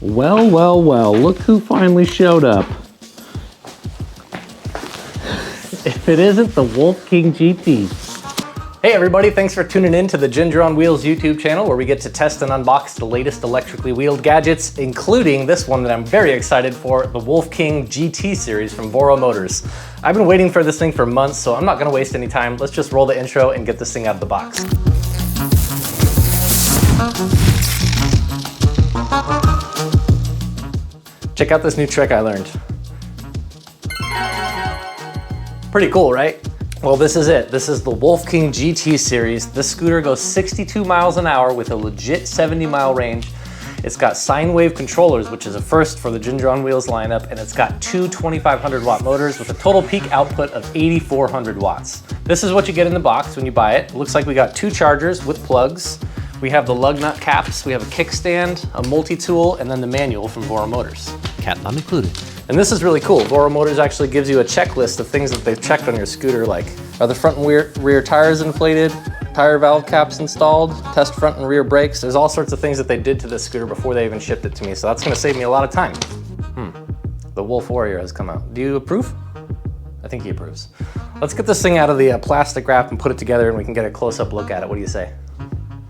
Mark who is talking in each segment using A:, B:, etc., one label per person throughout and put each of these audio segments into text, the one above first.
A: Well, well, well, look who finally showed up. If it isn't the Wolf King GT.
B: Hey everybody, thanks for tuning in to the Ginger on Wheels YouTube channel where we get to test and unbox the latest electrically wheeled gadgets, including this one that I'm very excited for, the Wolf King GT series from Voro Motors. I've been waiting for this thing for months, so I'm not gonna waste any time. Let's just roll the intro and get this thing out of the box. Check out this new trick I learned. Pretty cool, right? Well, this is it. This is the Wolf King GT series. This scooter goes 62 miles an hour with a legit 70-mile range. It's got sine wave controllers, which is a first for the Ginger on Wheels lineup, and it's got two 2,500 watt motors with a total peak output of 8,400 watts. This is what you get in the box when you buy it. It looks like we got two chargers with plugs. We have the lug nut caps, we have a kickstand, a multi-tool, and then the manual from Voro Motors.
A: Cat not included.
B: And this is really cool. Voro Motors actually gives you a checklist of things that they've checked on your scooter, like are the front and rear tires inflated, tire valve caps installed, test front and rear brakes. There's all sorts of things that they did to this scooter before they even shipped it to me, so that's gonna save me a lot of time. The Wolf Warrior has come out. Do you approve? I think he approves. Let's get this thing out of the plastic wrap and put it together and we can get a close-up look at it. What do you say?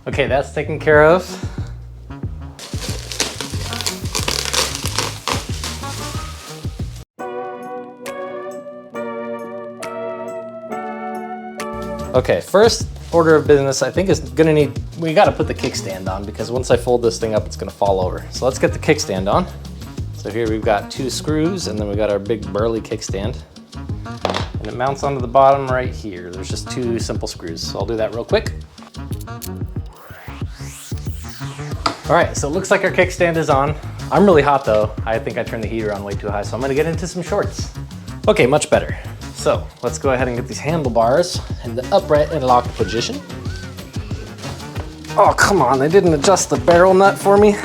B: Okay, that's taken care of. Okay, first order of business, I think is gonna need, we gotta put the kickstand on because once I fold this thing up, it's gonna fall over. So let's get the kickstand on. So here we've got two screws and then we got our big burly kickstand. And it mounts onto the bottom right here. There's just two simple screws. So I'll do that real quick. All right, so it looks like our kickstand is on. I'm really hot though. I think I turned the heater on way too high, so I'm gonna get into some shorts. Okay, much better. So let's go ahead and get these handlebars in the upright and locked position. Oh, come on, they didn't adjust the barrel nut for me.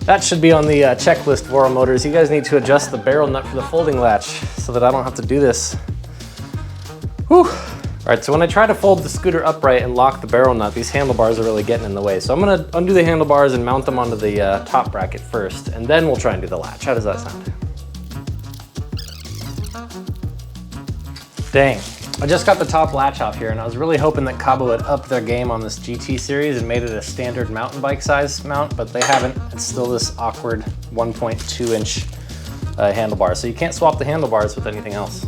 B: That should be on the checklist, Voro Motors. You guys need to adjust the barrel nut for the folding latch so that I don't have to do this. Whew. All right, so when I try to fold the scooter upright and lock the barrel nut, these handlebars are really getting in the way. So I'm gonna undo the handlebars and mount them onto the top bracket first, and then we'll try and do the latch. How does that sound? Dang, I just got the top latch off here and I was really hoping that Kaabo would up their game on this GT series and made it a standard mountain bike size mount, but they haven't. It's still this awkward 1.2 inch handlebar. So you can't swap the handlebars with anything else.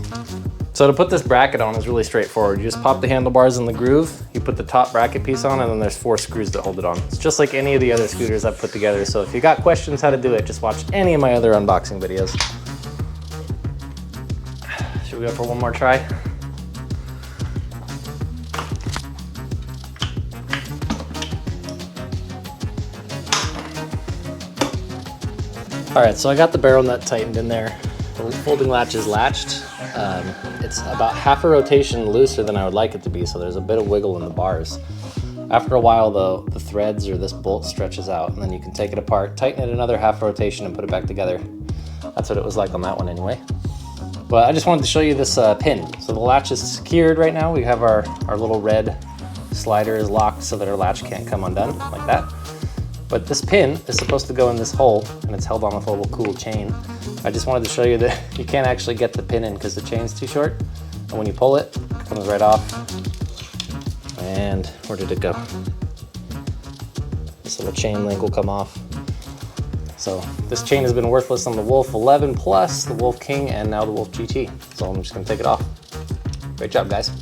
B: So to put this bracket on is really straightforward. You just pop the handlebars in the groove, you put the top bracket piece on, and then there's 4 screws that hold it on. It's just like any of the other scooters I've put together. So if you got questions how to do it, just watch any of my other unboxing videos. Should we go for one more try? All right, so I got the barrel nut tightened in there. The folding latch is latched. It's about half a rotation looser than I would like it to be, so there's a bit of wiggle in the bars. After a while though, the threads or this bolt stretches out and then you can take it apart, tighten it another half rotation and put it back together. That's what it was like on that one anyway. But I just wanted to show you this pin. So the latch is secured right now. We have our little red slider is locked so that our latch can't come undone like that. But this pin is supposed to go in this hole and it's held on with a little cool chain. I just wanted to show you that you can't actually get the pin in because the chain's too short. And when you pull it, it comes right off. And where did it go? This little chain link will come off. So this chain has been worthless on the Wolf 11 Plus, the Wolf King, and now the Wolf GT. So I'm just gonna take it off. Great job, guys.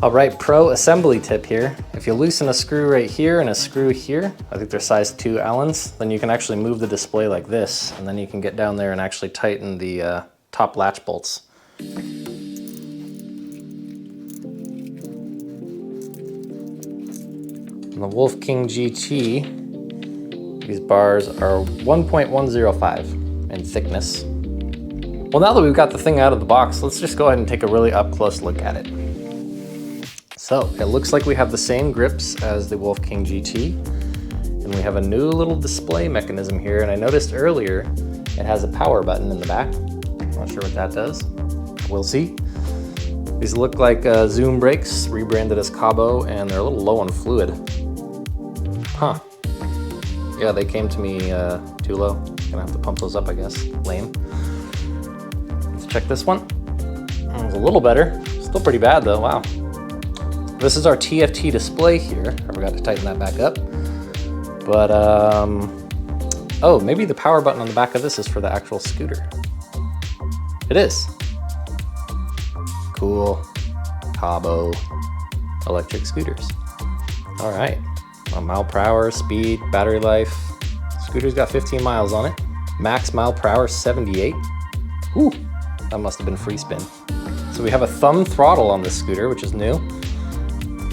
B: All right, pro assembly tip here. If you loosen a screw right here and a screw here, I think they're size 2 Allens, then you can actually move the display like this, and then you can get down there and actually tighten the top latch bolts. On the Wolf King GT, these bars are 1.105 in thickness. Well, now that we've got the thing out of the box, let's just go ahead and take a really up close look at it. So it looks like we have the same grips as the Wolf King GT, and we have a new little display mechanism here. And I noticed earlier it has a power button in the back. I'm not sure what that does. We'll see. These look like Zoom brakes, rebranded as Kaabo, and they're a little low on fluid. Huh. Yeah, they came to me too low. Gonna have to pump those up, I guess. Lame. Let's check this one. It was a little better. Still pretty bad though, wow. This is our TFT display here. I forgot to tighten that back up. But, oh, maybe the power button on the back of this is for the actual scooter. It is. Cool. Kaabo electric scooters. All right. Mile per hour, speed, battery life. Scooter's got 15 miles on it. Max mile per hour, 78. Ooh, that must have been free spin. So we have a thumb throttle on this scooter, which is new.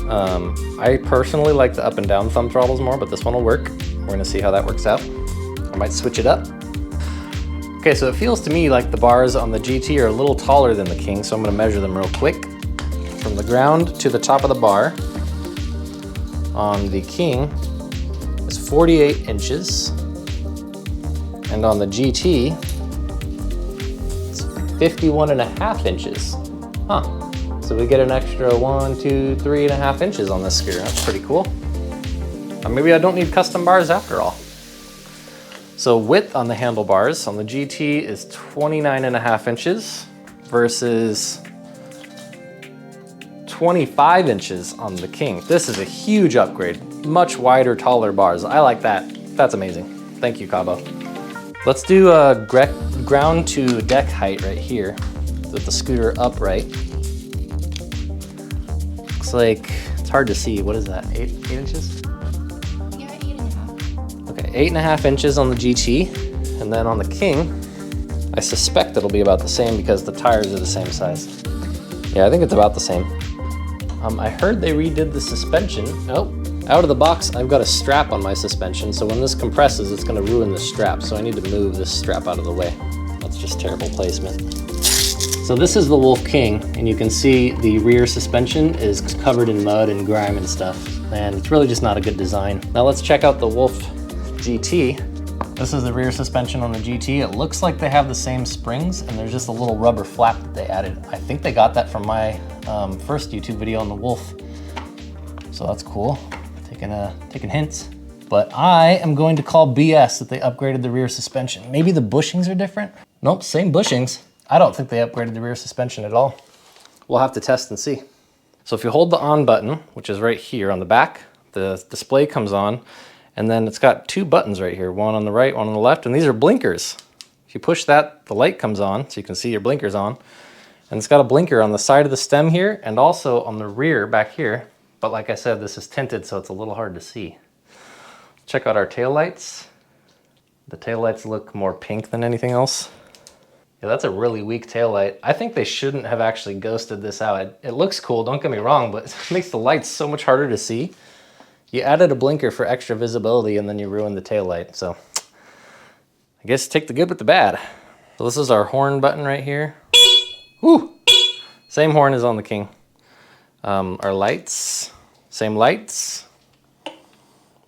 B: I personally like the up and down thumb throttles more, but this one will work. We're gonna see how that works out. I might switch it up. Okay, so it feels to me like the bars on the GT are a little taller than the King, so I'm gonna measure them real quick. From the ground to the top of the bar on the King is 48 inches. And on the GT, it's 51.5 inches. Huh. So we get an extra 1, 2, 3.5 inches on this scooter. That's pretty cool. Maybe I don't need custom bars after all. So width on the handlebars on the GT is 29.5 inches versus 25 inches on the King. This is a huge upgrade. Much wider, taller bars. I like that. That's amazing. Thank you, Kaabo. Let's do a ground to deck height right here with the scooter upright. Looks like, it's hard to see. What is that, 8 inches?
C: Yeah, 8.5.
B: Okay, 8.5 inches on the GT. And then on the King, I suspect it'll be about the same because the tires are the same size. Yeah, I think it's about the same. I heard they redid the suspension. Oh, out of the box, I've got a strap on my suspension, so when this compresses, it's gonna ruin the strap, so I need to move this strap out of the way. That's just terrible placement. So this is the Wolf King, and you can see the rear suspension is covered in mud and grime and stuff, and it's really just not a good design. Now let's check out the Wolf GT. This is the rear suspension on the GT. It looks like they have the same springs, and there's just a little rubber flap that they added. I think they got that from my first YouTube video on the Wolf. So that's cool, taking hints. But I am going to call BS that they upgraded the rear suspension. Maybe the bushings are different? Nope, same bushings. I don't think they upgraded the rear suspension at all. We'll have to test and see. So if you hold the on button, which is right here on the back, the display comes on, and then it's got two buttons right here, one on the right, one on the left, and these are blinkers. If you push that, the light comes on, so you can see your blinkers on. And it's got a blinker on the side of the stem here, and also on the rear back here. But like I said, this is tinted, so it's a little hard to see. Check out our taillights. The taillights look more pink than anything else. Yeah, that's a really weak taillight. I think they shouldn't have actually ghosted this out. It looks cool, don't get me wrong, but it makes the lights so much harder to see. You added a blinker for extra visibility and then you ruined the taillight, so I guess take the good with the bad. So this is our horn button right here. Woo! Same horn as on the King. Our lights, same lights.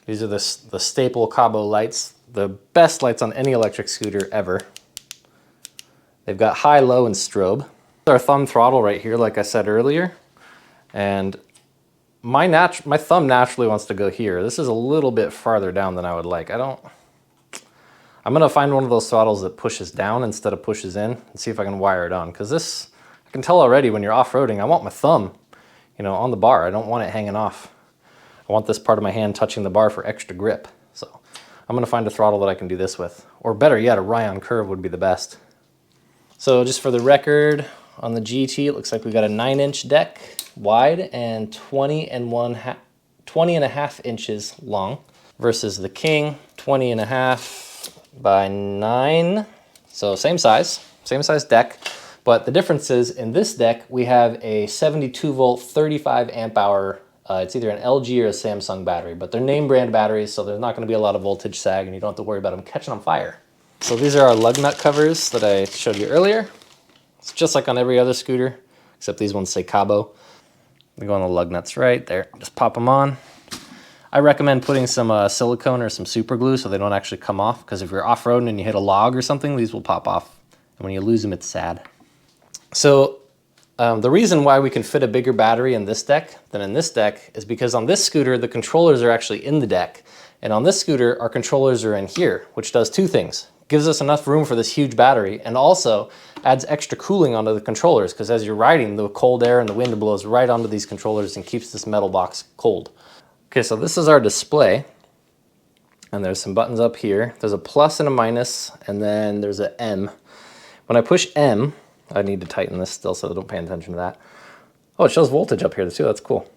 B: These are the staple Kaabo lights, the best lights on any electric scooter ever. They've got high, low, and strobe. Our thumb throttle right here, like I said earlier, and my thumb naturally wants to go here. This is a little bit farther down than I would like. I'm gonna find one of those throttles that pushes down instead of pushes in and see if I can wire it on. Because this, I can tell already when you're off-roading, I want my thumb, on the bar. I don't want it hanging off. I want this part of my hand touching the bar for extra grip. So I'm gonna find a throttle that I can do this with. Or better yet, a Ryan curve would be the best. So just for the record, on the GT, it looks like we got a 9-inch deck wide and 20.5 inches long versus the King, 20.5 by 9. So same size deck. But the difference is in this deck, we have a 72 volt, 35 amp hour, it's either an LG or a Samsung battery, but they're name brand batteries, so there's not gonna be a lot of voltage sag and you don't have to worry about them catching on fire. So these are our lug nut covers that I showed you earlier. It's just like on every other scooter, except these ones say Kaabo. They go on the lug nuts right there. Just pop them on. I recommend putting some silicone or some super glue so they don't actually come off, because if you're off-roading and you hit a log or something, these will pop off. And when you lose them, it's sad. So The reason why we can fit a bigger battery in this deck than in this deck is because on this scooter, the controllers are actually in the deck. And on this scooter, our controllers are in here, which does two things. Gives us enough room for this huge battery and also adds extra cooling onto the controllers because as you're riding, the cold air and the wind blows right onto these controllers and keeps this metal box cold. Okay, so this is our display. And there's some buttons up here. There's a plus and a minus, and then there's an M. When I push M, I need to tighten this still so don't pay attention to that. Oh, it shows voltage up here too, that's cool.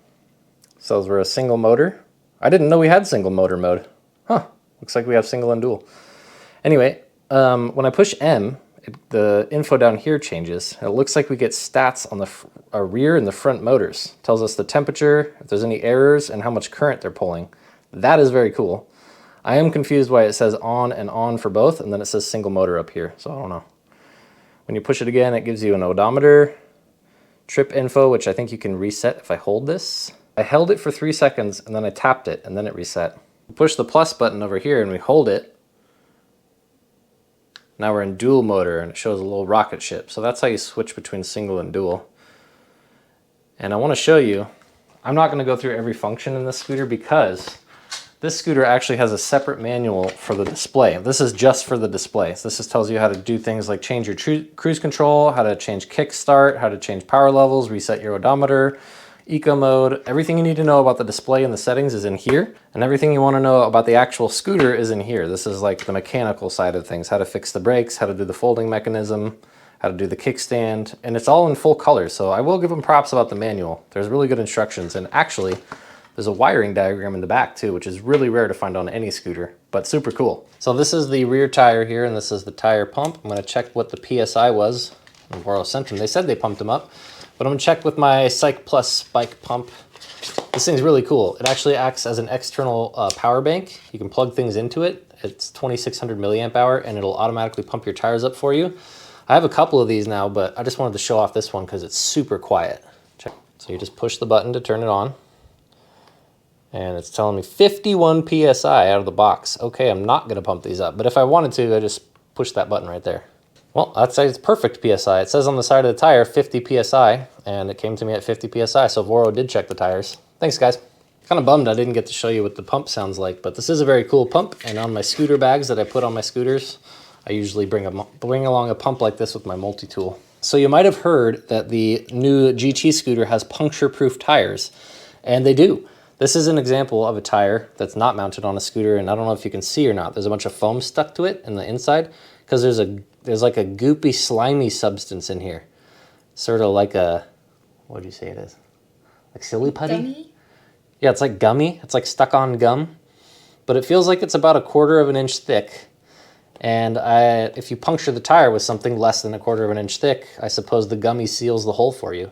B: So we're a single motor. I didn't know we had single motor mode. Huh, looks like we have single and dual. Anyway, when I push M, the info down here changes. It looks like we get stats on the rear and the front motors. It tells us the temperature, if there's any errors, and how much current they're pulling. That is very cool. I am confused why it says on and on for both, and then it says single motor up here, so I don't know. When you push it again, it gives you an odometer, trip info, which I think you can reset if I hold this. I held it for 3 seconds, and then I tapped it, and then it reset. Push the plus button over here, and we hold it. Now we're in dual motor, and it shows a little rocket ship. So that's how you switch between single and dual. And I want to show you, I'm not going to go through every function in this scooter because this scooter actually has a separate manual for the display. This is just for the display. So this just tells you how to do things like change your cruise control, how to change kickstart, how to change power levels, reset your odometer, eco mode. Everything you need to know about the display and the settings is in here. And everything you want to know about the actual scooter is in here. This is like the mechanical side of things, how to fix the brakes, how to do the folding mechanism, how to do the kickstand, and it's all in full color. So I will give them props about the manual. There's really good instructions, and actually, there's a wiring diagram in the back too, which is really rare to find on any scooter, but super cool. So this is the rear tire here, and this is the tire pump. I'm gonna check what the PSI was. Navarro sent them. They said they pumped them up, but I'm gonna check with my Psych Plus bike pump. This thing's really cool. It actually acts as an external power bank. You can plug things into it. It's 2600 milliamp hour, and it'll automatically pump your tires up for you. I have a couple of these now, but I just wanted to show off this one because it's super quiet. Check. So you just push the button to turn it on. And it's telling me 51 PSI out of the box. Okay, I'm not gonna pump these up, but if I wanted to, I just push that button right there. Well, that's it's perfect PSI. It says on the side of the tire 50 PSI, and it came to me at 50 PSI, so Voro did check the tires. Thanks, guys. Kind of bummed I didn't get to show you what the pump sounds like, but this is a very cool pump, and on my scooter bags that I put on my scooters, I usually bring along a pump like this with my multi-tool. So you might have heard that the new GT scooter has puncture-proof tires, and they do. This is an example of a tire that's not mounted on a scooter, and I don't know if you can see or not. There's a bunch of foam stuck to it in the inside because there's like a goopy, slimy substance in here. Sort of like a, what do you say it is? Like silly putty?
C: Gummy?
B: Yeah, it's like gummy. It's like stuck on gum. But it feels like it's about 1/4 of an inch thick. And if you puncture the tire with something less than 1/4 of an inch thick, I suppose the gummy seals the hole for you.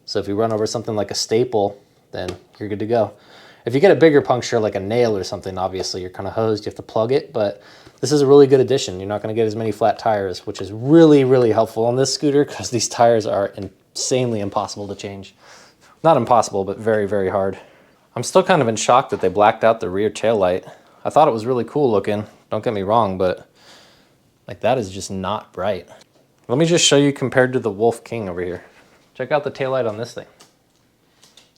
B: So if you run over something like a staple, then you're good to go. If you get a bigger puncture like a nail or something, obviously you're kind of hosed, you have to plug it, but this is a really good addition. You're not gonna get as many flat tires, which is really, really helpful on this scooter because these tires are insanely impossible to change. Not impossible, but very, very hard. I'm still kind of in shock that they blacked out the rear tail light. I thought it was really cool looking, don't get me wrong, but like that is just not bright. Let me just show you compared to the Wolf King over here. Check out the taillight on this thing.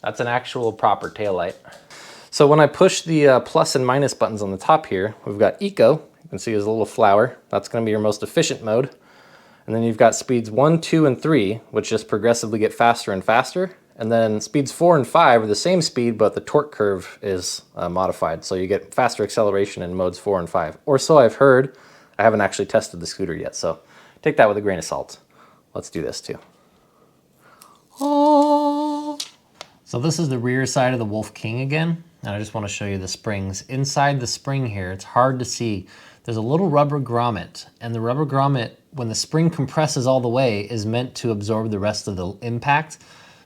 B: That's an actual proper taillight. So when I push the plus and minus buttons on the top here, we've got Eco. You can see there's a little flower. That's gonna be your most efficient mode. And then you've got speeds 1, 2, and 3, which just progressively get faster and faster. And then speeds 4 and 5 are the same speed, but the torque curve is modified. So you get faster acceleration in modes 4 and 5. Or so I've heard. I haven't actually tested the scooter yet, so take that with a grain of salt. Let's do this too. Oh. So this is the rear side of the Wolf King again, and I just want to show you the springs. Inside the spring here, it's hard to see. There's a little rubber grommet, and the rubber grommet, when the spring compresses all the way, is meant to absorb the rest of the impact,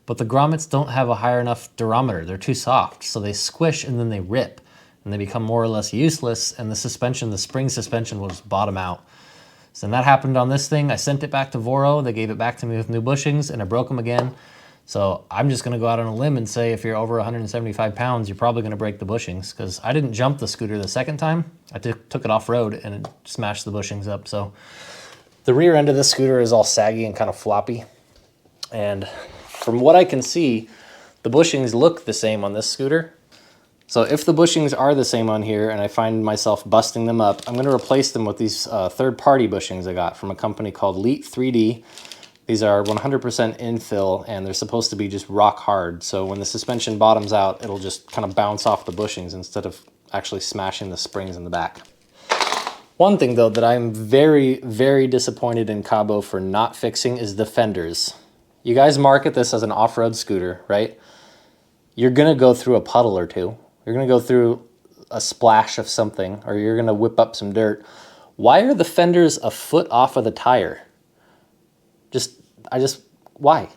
B: but the grommets don't have a high enough durometer. They're too soft, so they squish and then they rip, and they become more or less useless, and the suspension, the spring suspension, will just bottom out. So that happened on this thing. I sent it back to Voro, they gave it back to me with new bushings, and I broke them again. So I'm just gonna go out on a limb and say if you're over 175 pounds, you're probably gonna break the bushings because I didn't jump the scooter the second time. I took it off-road and it smashed the bushings up. So the rear end of the scooter is all saggy and kind of floppy. And from what I can see, the bushings look the same on this scooter. So if the bushings are the same on here and I find myself busting them up, I'm gonna replace them with these third-party bushings I got from a company called Leet 3D. These are 100% infill and they're supposed to be just rock hard. So when the suspension bottoms out, it'll just kind of bounce off the bushings instead of actually smashing the springs in the back. One thing though that I'm very, very disappointed in Kaabo for not fixing is the fenders. You guys market this as an off-road scooter, right? You're gonna go through a puddle or two. You're gonna go through a splash of something, or you're gonna whip up some dirt. Why are the fenders a foot off of the tire? Why?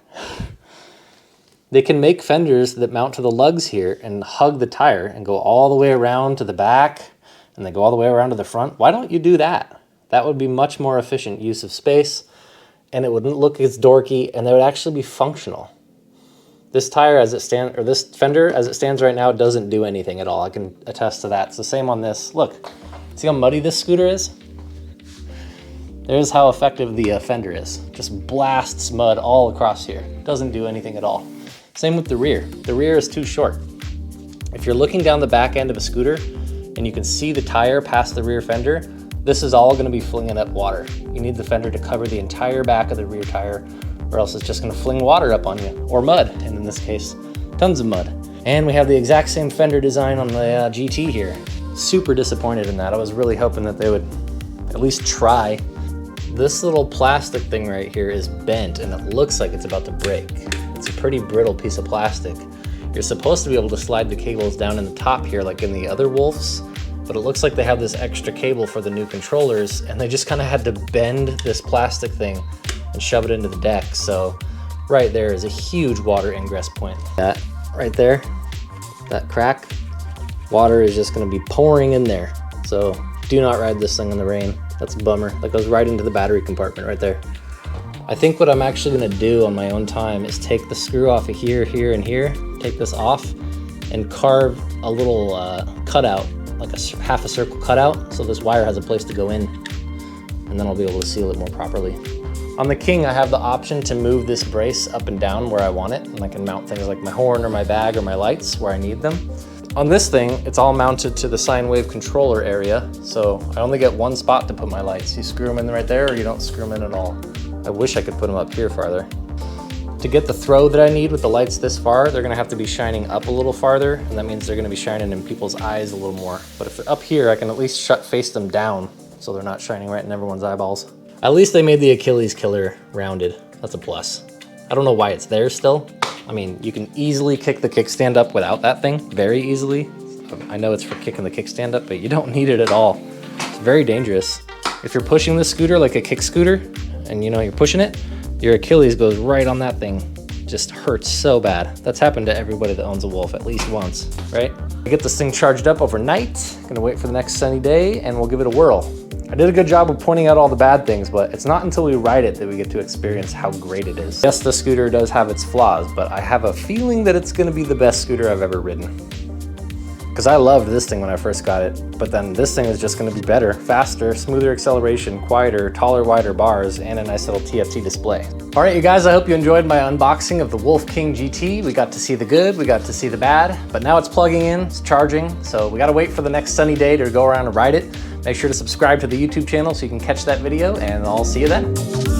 B: They can make fenders that mount to the lugs here and hug the tire and go all the way around to the back and they go all the way around to the front. Why don't you do that? That would be much more efficient use of space and it wouldn't look as dorky and they would actually be functional. This tire as it stands, or this fender as it stands right now, doesn't do anything at all. I can attest to that. It's the same on this. Look, see how muddy this scooter is? There's how effective the fender is. Just blasts mud all across here. Doesn't do anything at all. Same with the rear. The rear is too short. If you're looking down the back end of a scooter and you can see the tire past the rear fender, this is all gonna be flinging up water. You need the fender to cover the entire back of the rear tire or else it's just gonna fling water up on you, or mud, and in this case, tons of mud. And we have the exact same fender design on the GT here. Super disappointed in that. I was really hoping that they would at least try. This little plastic thing right here is bent and it looks like it's about to break. It's a pretty brittle piece of plastic. You're supposed to be able to slide the cables down in the top here like in the other Wolves, but it looks like they have this extra cable for the new controllers and they just kind of had to bend this plastic thing and shove it into the deck. So right there is a huge water ingress point. That right there, that crack, water is just gonna be pouring in there. So do not ride this thing in the rain. That's a bummer. That goes right into the battery compartment right there. I think what I'm actually gonna do on my own time is take the screw off of here, here, and here, take this off, and carve a little cutout, like a half a circle cutout, so this wire has a place to go in, and then I'll be able to seal it more properly. On the King, I have the option to move this brace up and down where I want it, and I can mount things like my horn or my bag or my lights where I need them. On this thing, it's all mounted to the sine wave controller area, so I only get one spot to put my lights. You screw them in right there or you don't screw them in at all. I wish I could put them up here farther. To get the throw that I need with the lights this far, they're gonna have to be shining up a little farther, and that means they're gonna be shining in people's eyes a little more. But if they're up here, I can at least face them down so they're not shining right in everyone's eyeballs. At least they made the Achilles killer rounded. That's a plus. I don't know why it's there still. I mean, you can easily kick the kickstand up without that thing, very easily. I know it's for kicking the kickstand up, but you don't need it at all. It's very dangerous. If you're pushing this scooter like a kick scooter, and you know you're pushing it, your Achilles goes right on that thing. Just hurts so bad. That's happened to everybody that owns a Wolf at least once, right? I get this thing charged up overnight, gonna wait for the next sunny day, and we'll give it a whirl. I did a good job of pointing out all the bad things, but it's not until we ride it that we get to experience how great it is. Yes, the scooter does have its flaws, but I have a feeling that it's gonna be the best scooter I've ever ridden. Because I loved this thing when I first got it, but then this thing is just gonna be better, faster, smoother acceleration, quieter, taller, wider bars, and a nice little TFT display. All right, you guys, I hope you enjoyed my unboxing of the Wolf King GT. We got to see the good, we got to see the bad, but now it's plugging in, it's charging, so we gotta wait for the next sunny day to go around and ride it. Make sure to subscribe to the YouTube channel so you can catch that video, and I'll see you then.